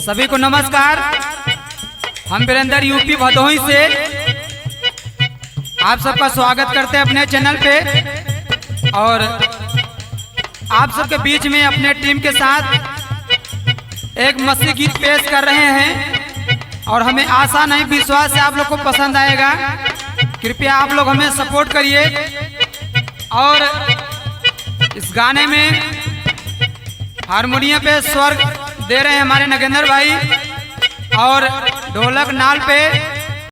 सभी को नमस्कार। हम वीरेंद्र यूपी भदोही से आप सबका स्वागत करते हैं अपने चैनल पे और आप सबके बीच में अपने टीम के साथ एक मस्ती गीत पेश कर रहे हैं और हमें आशा नहीं विश्वास है आप लोग को पसंद आएगा। कृपया आप लोग हमें सपोर्ट करिए। और इस गाने में हारमोनियम पे स्वर दे रहे हैं हमारे नगेंद्र भाई और ढोलक नाल पे